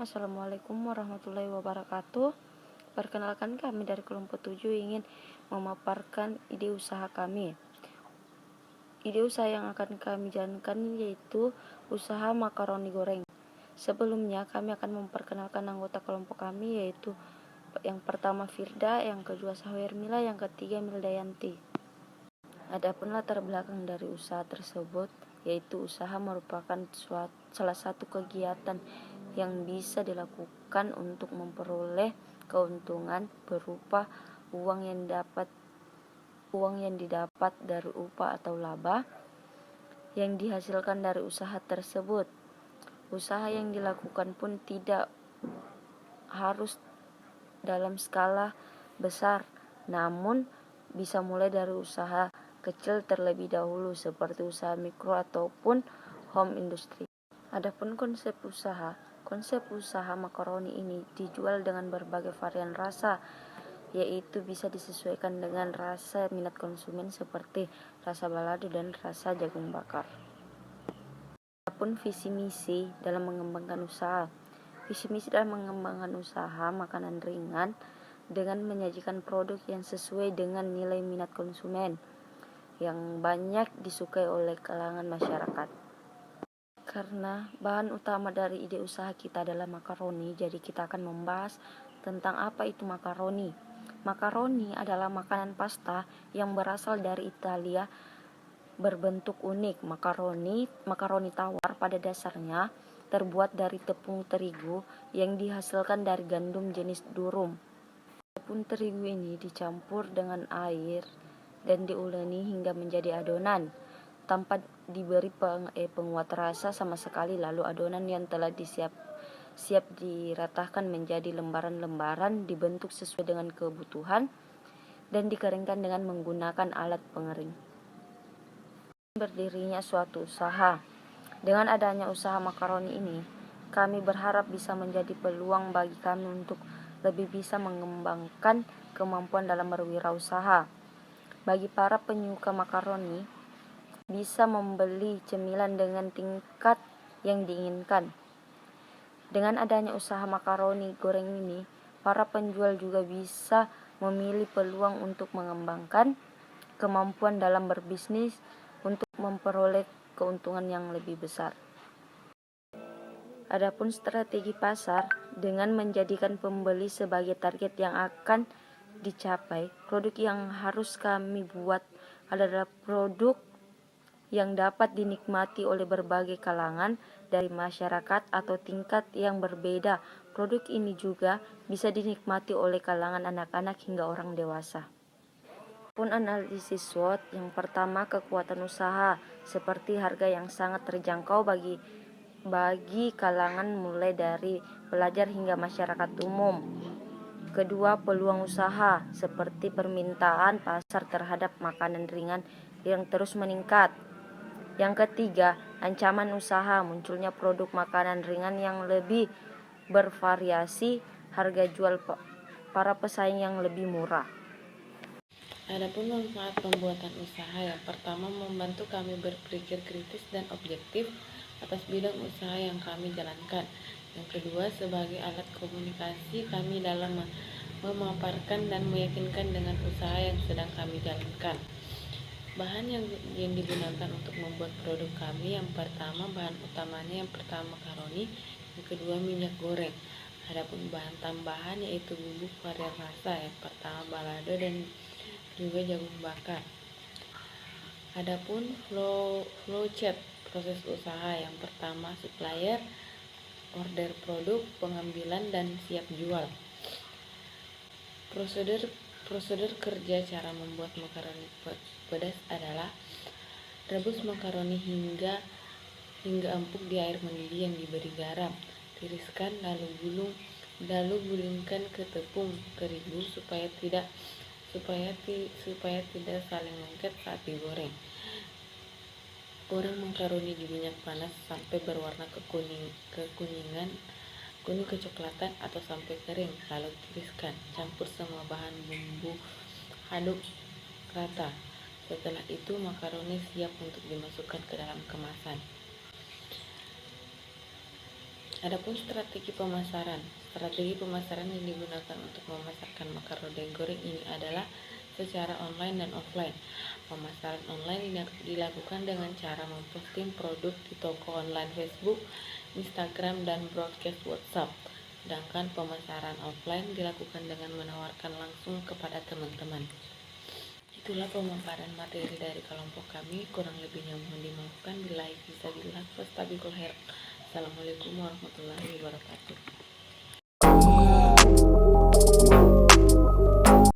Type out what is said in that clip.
Assalamualaikum warahmatullahi wabarakatuh. Perkenalkan, kami dari kelompok 7 ingin memaparkan ide usaha kami. Ide usaha yang akan kami jalankan yaitu usaha makaroni goreng. Sebelumnya kami akan memperkenalkan anggota kelompok kami, yaitu yang pertama Firda, yang kedua Sahwermila, yang ketiga Mildayanti. Adapun latar belakang dari usaha tersebut, yaitu usaha merupakan salah satu kegiatan yang bisa dilakukan untuk memperoleh keuntungan berupa uang yang didapat dari upah atau laba yang dihasilkan dari usaha tersebut. Usaha yang dilakukan pun tidak harus dalam skala besar, namun bisa mulai dari usaha kecil terlebih dahulu seperti usaha mikro ataupun home industry. Adapun konsep usaha makaroni ini dijual dengan berbagai varian rasa, yaitu bisa disesuaikan dengan rasa minat konsumen seperti rasa balado dan rasa jagung bakar. Adapun visi misi dalam mengembangkan usaha. Visi misi dalam mengembangkan usaha makanan ringan dengan menyajikan produk yang sesuai dengan nilai minat konsumen yang banyak disukai oleh kalangan masyarakat. Karena bahan utama dari ide usaha kita adalah makaroni, jadi kita akan membahas tentang apa itu makaroni. Makaroni adalah makanan pasta yang berasal dari Italia, berbentuk unik. Makaroni tawar pada dasarnya terbuat dari tepung terigu yang dihasilkan dari gandum jenis durum. Tepung terigu ini dicampur dengan air dan diuleni hingga menjadi adonan tanpa diberi penguat rasa sama sekali. Lalu adonan yang telah siap diratakan menjadi lembaran-lembaran, dibentuk sesuai dengan kebutuhan dan dikeringkan dengan menggunakan alat pengering. Berdirinya suatu usaha. Dengan adanya usaha makaroni ini, kami berharap bisa menjadi peluang bagi kami untuk lebih bisa mengembangkan kemampuan dalam berwirausaha. Bagi para penyuka makaroni, bisa membeli cemilan dengan tingkat yang diinginkan. Dengan adanya usaha makaroni goreng ini, para penjual juga bisa memilih peluang untuk mengembangkan kemampuan dalam berbisnis untuk memperoleh keuntungan yang lebih besar. Adapun strategi pasar, dengan menjadikan pembeli sebagai target yang akan dicapai, produk yang harus kami buat adalah produk yang dapat dinikmati oleh berbagai kalangan dari masyarakat atau tingkat yang berbeda. Produk ini juga bisa dinikmati oleh kalangan anak-anak hingga orang dewasa. Pun analisis SWOT, yang pertama kekuatan usaha, seperti harga yang sangat terjangkau bagi kalangan mulai dari pelajar hingga masyarakat umum. Kedua, peluang usaha, seperti permintaan pasar terhadap makanan ringan yang terus meningkat. Yang ketiga, ancaman usaha, munculnya produk makanan ringan yang lebih bervariasi, harga jual para pesaing yang lebih murah. Adapun manfaat pembuatan usaha, yang pertama membantu kami berpikir kritis dan objektif atas bidang usaha yang kami jalankan. Yang kedua, sebagai alat komunikasi kami dalam memaparkan dan meyakinkan dengan usaha yang sedang kami jalankan. Bahan yang digunakan untuk membuat produk kami, yang pertama bahan utamanya yang pertama makaroni, yang kedua minyak goreng. Adapun bahan tambahan yaitu bubuk varian rasa, yang pertama balado dan juga jagung bakar. Adapun flow chart proses usaha, yang pertama supplier, order produk, pengambilan dan siap jual. Prosedur kerja cara membuat makaroni pedas adalah rebus makaroni hingga empuk di air mendidih yang diberi garam, tiriskan lalu gulingkan ke tepung terigu supaya tidak saling lengket saat digoreng. Goreng makaroni di minyak panas sampai berwarna kuning kecoklatan atau sampai kering, lalu tiriskan, campur semua bahan bumbu, aduk rata. Setelah itu makaroni siap untuk dimasukkan ke dalam kemasan. Adapun strategi pemasaran. Strategi pemasaran yang digunakan untuk memasarkan makarodeng goreng ini adalah secara online dan offline. Pemasaran online dilakukan dengan cara memposting produk di toko online Facebook, Instagram, dan broadcast WhatsApp. Sedangkan pemasaran offline dilakukan dengan menawarkan langsung kepada teman-teman. Itulah pemaparan materi dari kelompok kami. Kurang lebihnya mohon dimaafkan. Billahi fisabilillah. Wastabiqul khair. Assalamualaikum warahmatullahi wabarakatuh.